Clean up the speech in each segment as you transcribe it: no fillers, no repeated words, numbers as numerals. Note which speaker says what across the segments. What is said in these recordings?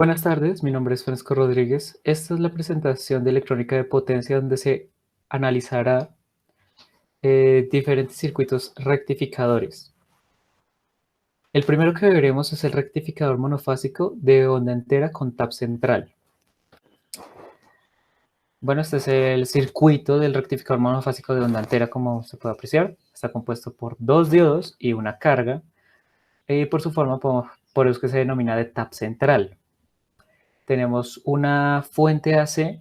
Speaker 1: Buenas tardes, mi nombre es Francisco Rodríguez. Esta es la presentación de electrónica de potencia donde se analizará diferentes circuitos rectificadores. El primero que veremos es el rectificador monofásico de onda entera con tap central. Bueno, este es el circuito del rectificador monofásico de onda entera, como se puede apreciar. Está compuesto por dos diodos y una carga. Y por su forma, por eso es que se denomina de tap central. Tenemos una fuente AC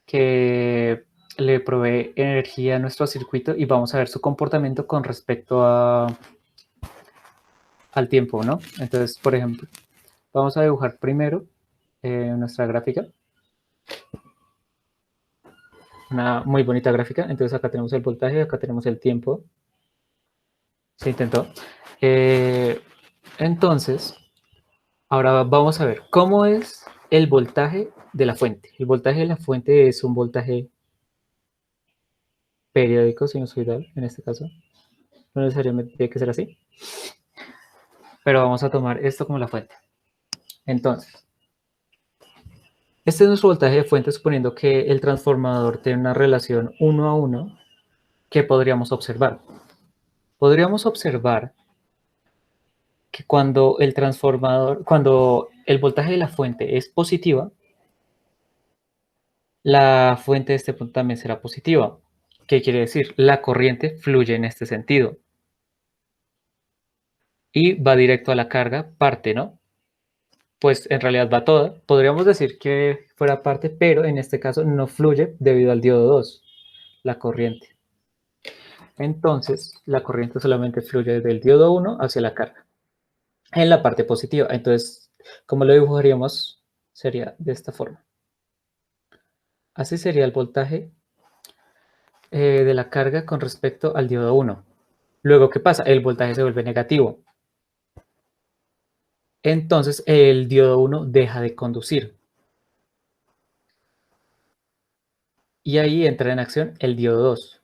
Speaker 1: que le provee energía a nuestro circuito y vamos a ver su comportamiento con respecto al tiempo, ¿no? Entonces, por ejemplo, vamos a dibujar primero nuestra gráfica, una muy bonita gráfica. Entonces acá tenemos el voltaje, acá tenemos el tiempo. Se intentó. Entonces, ahora vamos a ver cómo es el voltaje de la fuente. El voltaje de la fuente es un voltaje periódico sinusoidal, en este caso. No necesariamente tiene que ser así, pero vamos a tomar esto como la fuente. Entonces, este es nuestro voltaje de fuente suponiendo que el transformador tiene una relación 1 a 1 que podríamos observar. Podríamos observar que cuando el voltaje de la fuente es positiva, la fuente de este punto también será positiva. ¿Qué quiere decir? La corriente fluye en este sentido y va directo a la carga, parte, ¿no? Pues en realidad va toda. Podríamos decir que fuera parte, pero en este caso no fluye debido al diodo 2, la corriente. Entonces, la corriente solamente fluye del diodo 1 hacia la carga, en la parte positiva. Entonces, como lo dibujaríamos, sería de esta forma. Así sería el voltaje de la carga con respecto al diodo 1. Luego, ¿qué pasa? El voltaje se vuelve negativo. Entonces, el diodo 1 deja de conducir. Y ahí entra en acción el diodo 2.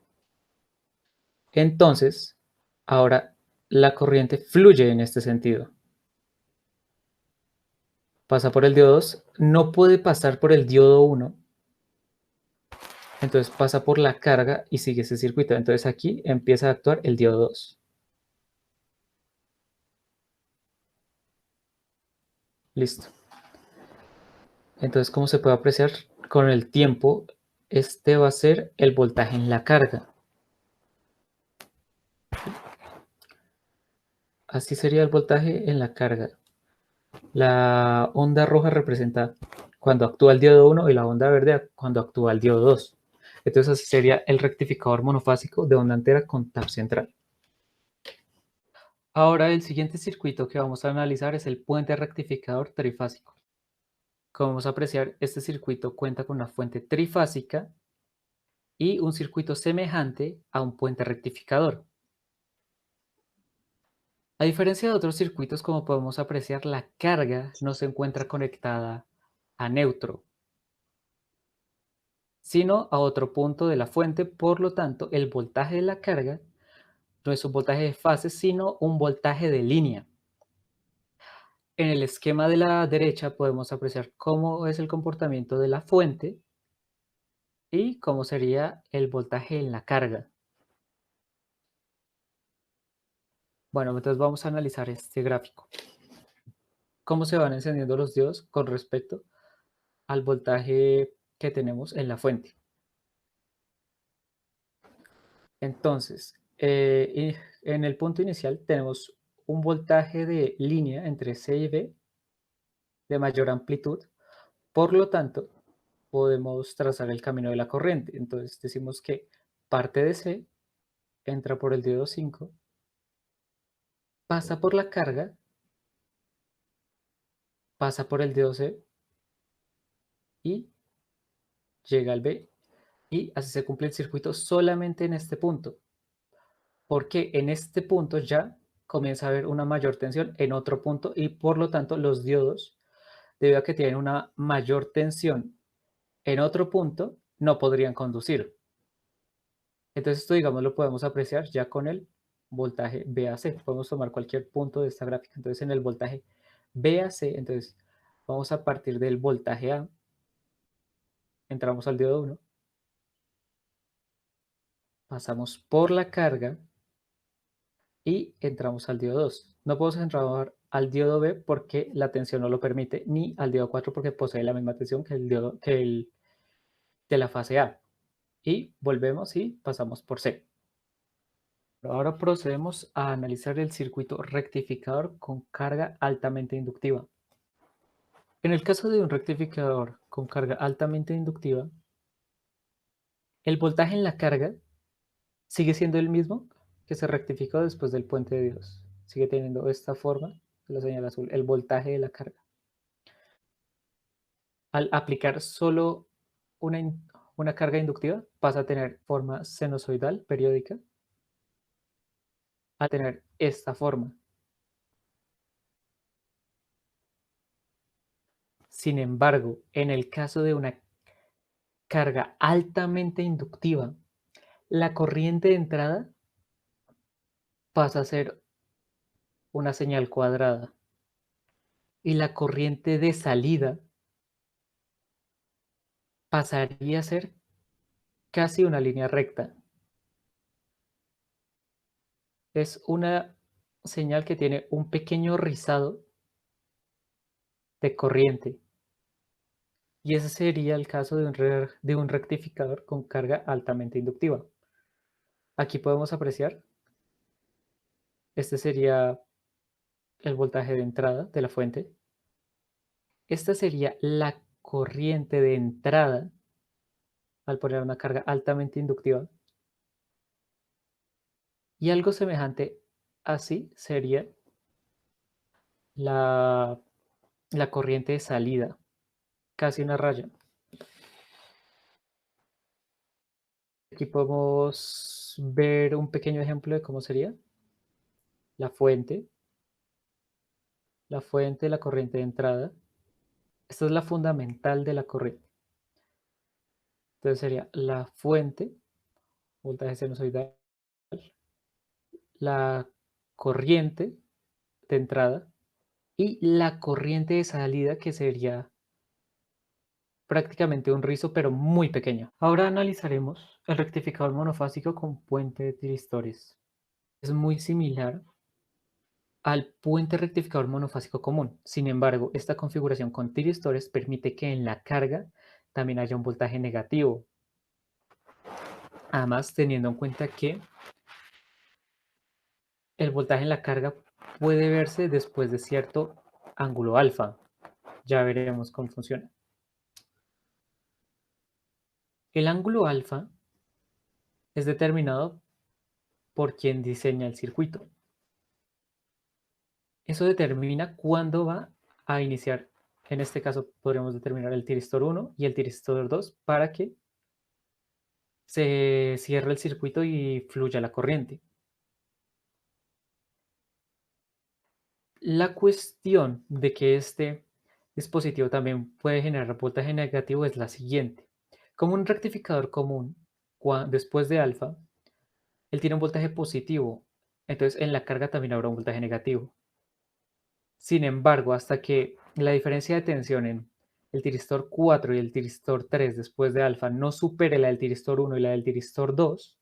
Speaker 1: Entonces, ahora la corriente fluye en este sentido. Pasa por el diodo 2, no puede pasar por el diodo 1. Entonces pasa por la carga y sigue ese circuito. Entonces aquí empieza a actuar el diodo 2. Listo. Entonces, como se puede apreciar, con el tiempo, este va a ser el voltaje en la carga. Así sería el voltaje en la carga. La onda roja representa cuando actúa el diodo 1 y la onda verde cuando actúa el diodo 2. Entonces así sería el rectificador monofásico de onda entera con tap central. Ahora el siguiente circuito que vamos a analizar es el puente rectificador trifásico. Como vamos a apreciar, este circuito cuenta con una fuente trifásica y un circuito semejante a un puente rectificador. A diferencia de otros circuitos, como podemos apreciar, la carga no se encuentra conectada a neutro, sino a otro punto de la fuente. Por lo tanto, el voltaje de la carga no es un voltaje de fase, sino un voltaje de línea. En el esquema de la derecha podemos apreciar cómo es el comportamiento de la fuente y cómo sería el voltaje en la carga. Bueno, entonces vamos a analizar este gráfico. Cómo se van encendiendo los diodos con respecto al voltaje que tenemos en la fuente. Entonces, en el punto inicial tenemos un voltaje de línea entre C y B de mayor amplitud. Por lo tanto, podemos trazar el camino de la corriente. Entonces decimos que parte de C entra por el diodo 5, pasa por la carga, pasa por el diodo C y llega al B. Y así se cumple el circuito solamente en este punto. Porque en este punto ya comienza a haber una mayor tensión en otro punto y por lo tanto los diodos, debido a que tienen una mayor tensión en otro punto, no podrían conducir. Entonces esto, digamos, lo podemos apreciar ya con el voltaje VAC. Podemos tomar cualquier punto de esta gráfica. Entonces en el voltaje B a C, entonces vamos a partir del voltaje A, entramos al diodo 1, pasamos por la carga y entramos al diodo 2. No podemos entrar al diodo B porque la tensión no lo permite, ni al diodo 4 porque posee la misma tensión que el de la fase A. Y volvemos y pasamos por C. Ahora procedemos a analizar el circuito rectificador con carga altamente inductiva. En el caso de un rectificador con carga altamente inductiva, el voltaje en la carga sigue siendo el mismo que se rectificó después del puente de Dios. Sigue teniendo esta forma de la señal azul, el voltaje de la carga. Al aplicar solo una carga inductiva, pasa a tener forma sinusoidal periódica, a tener esta forma. Sin embargo, en el caso de una carga altamente inductiva, la corriente de entrada pasa a ser una señal cuadrada y la corriente de salida pasaría a ser casi una línea recta. Es una señal que tiene un pequeño rizado de corriente. Y ese sería el caso de un rectificador con carga altamente inductiva. Aquí podemos apreciar, este sería el voltaje de entrada de la fuente. Esta sería la corriente de entrada al poner una carga altamente inductiva. Y algo semejante así sería la, la corriente de salida, casi una raya. Aquí podemos ver un pequeño ejemplo de cómo sería la fuente, la corriente de entrada. Esta es la fundamental de la corriente. Entonces sería la fuente, voltaje sinusoidal, la corriente de entrada y la corriente de salida, que sería prácticamente un rizo, pero muy pequeño. Ahora analizaremos el rectificador monofásico con puente de tiristores. Es muy similar al puente rectificador monofásico común. Sin embargo, esta configuración con tiristores permite que en la carga también haya un voltaje negativo. Además, teniendo en cuenta que el voltaje en la carga puede verse después de cierto ángulo alfa. Ya veremos cómo funciona. El ángulo alfa es determinado por quien diseña el circuito. Eso determina cuándo va a iniciar. En este caso podríamos determinar el tiristor 1 y el tiristor 2 para que se cierre el circuito y fluya la corriente. La cuestión de que este dispositivo también puede generar voltaje negativo es la siguiente. Como un rectificador común, después de alfa, él tiene un voltaje positivo, entonces en la carga también habrá un voltaje negativo. Sin embargo, hasta que la diferencia de tensión en el tiristor 4 y el tiristor 3 después de alfa no supere la del tiristor 1 y la del tiristor 2,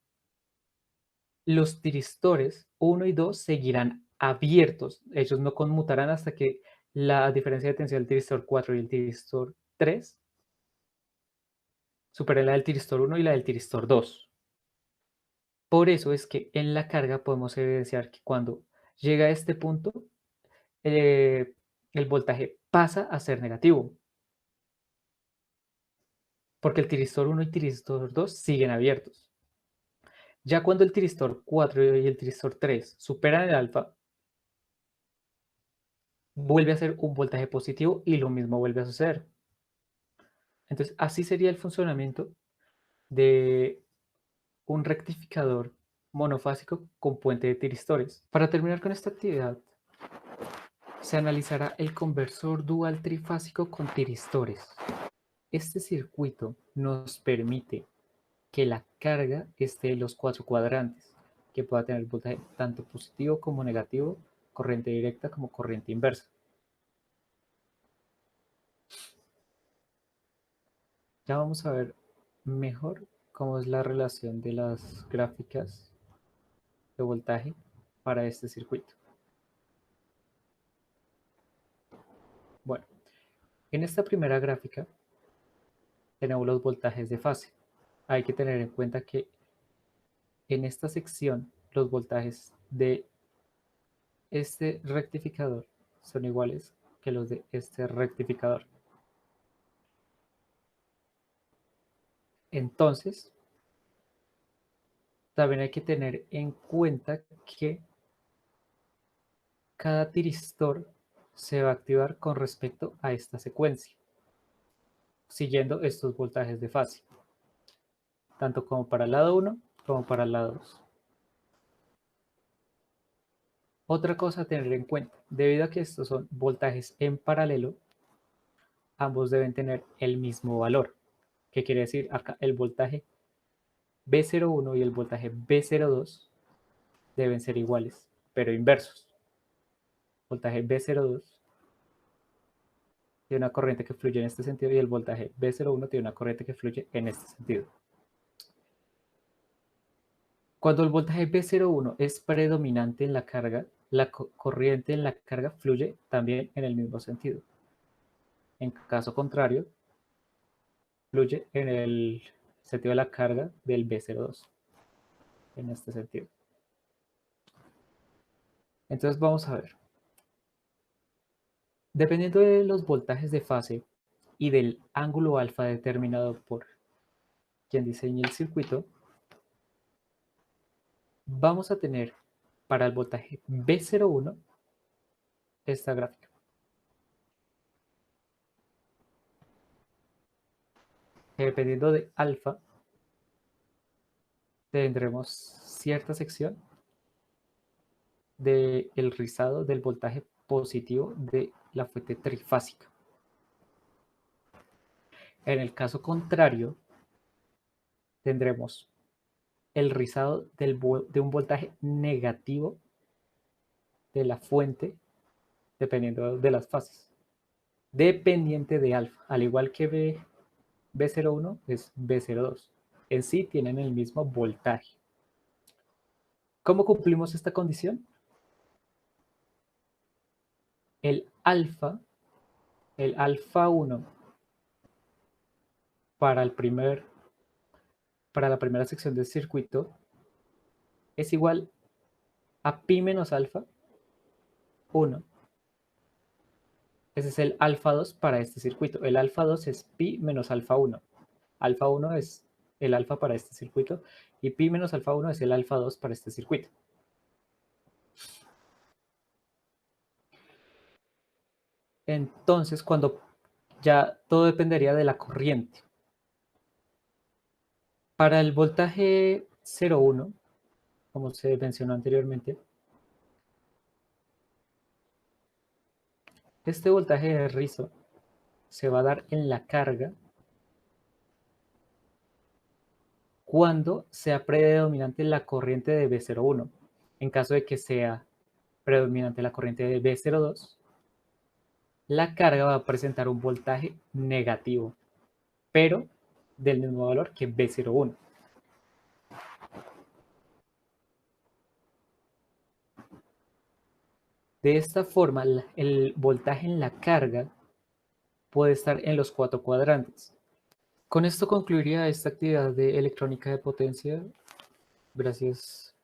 Speaker 1: los tiristores 1 y 2 seguirán abiertos. Ellos no conmutarán hasta que la diferencia de tensión del tiristor 4 y el tiristor 3 supere la del tiristor 1 y la del tiristor 2. Por eso es que en la carga podemos evidenciar que cuando llega a este punto, eh, el voltaje pasa a ser negativo, porque el tiristor 1 y el tiristor 2 siguen abiertos. Ya cuando el tiristor 4 y el tiristor 3 superan el alfa, vuelve a ser un voltaje positivo y lo mismo vuelve a suceder. Entonces, así sería el funcionamiento de un rectificador monofásico con puente de tiristores. Para terminar con esta actividad, se analizará el conversor dual trifásico con tiristores. Este circuito nos permite que la carga esté en los 4 cuadrantes, que pueda tener voltaje tanto positivo como negativo, corriente directa como corriente inversa. Ya vamos a ver mejor cómo es la relación de las gráficas de voltaje para este circuito. Bueno, en esta primera gráfica tenemos los voltajes de fase. Hay que tener en cuenta que en esta sección los voltajes de este rectificador son iguales que los de este rectificador. Entonces, también hay que tener en cuenta que cada tiristor se va a activar con respecto a esta secuencia, siguiendo estos voltajes de fase, tanto como para el lado 1 como para el lado 2. Otra cosa a tener en cuenta, debido a que estos son voltajes en paralelo, ambos deben tener el mismo valor. ¿Qué quiere decir? Acá el voltaje B01 y el voltaje B02 deben ser iguales, pero inversos. Voltaje B02 tiene una corriente que fluye en este sentido y el voltaje B01 tiene una corriente que fluye en este sentido. Cuando el voltaje B01 es predominante en la carga, la corriente en la carga fluye también en el mismo sentido. En caso contrario, fluye en el sentido de la carga del B02, en este sentido. Entonces vamos a ver. Dependiendo de los voltajes de fase y del ángulo alfa determinado por quien diseñe el circuito, vamos a tener para el voltaje B01 esta gráfica. Dependiendo de alfa, tendremos cierta sección del rizado del voltaje positivo de la fuente trifásica. En el caso contrario, tendremos el rizado de un voltaje negativo de la fuente, dependiendo de las fases, dependiente de alfa, al igual que B01 es B02. En sí tienen el mismo voltaje. ¿Cómo cumplimos esta condición? El alfa 1 para la primera sección del circuito es igual a pi menos alfa 1. Ese es el alfa 2 para este circuito. El alfa 2 es pi menos alfa 1. Alfa 1 es el alfa para este circuito y pi menos alfa 1 es el alfa 2 para este circuito. Entonces, cuando ya todo dependería de la corriente. Para el voltaje 0,1, como se mencionó anteriormente, este voltaje de rizo se va a dar en la carga cuando sea predominante la corriente de B01. En caso de que sea predominante la corriente de B02, la carga va a presentar un voltaje negativo, pero del mismo valor que B01. De esta forma, el voltaje en la carga puede estar en los 4 cuadrantes. Con esto concluiría esta actividad de electrónica de potencia. Gracias.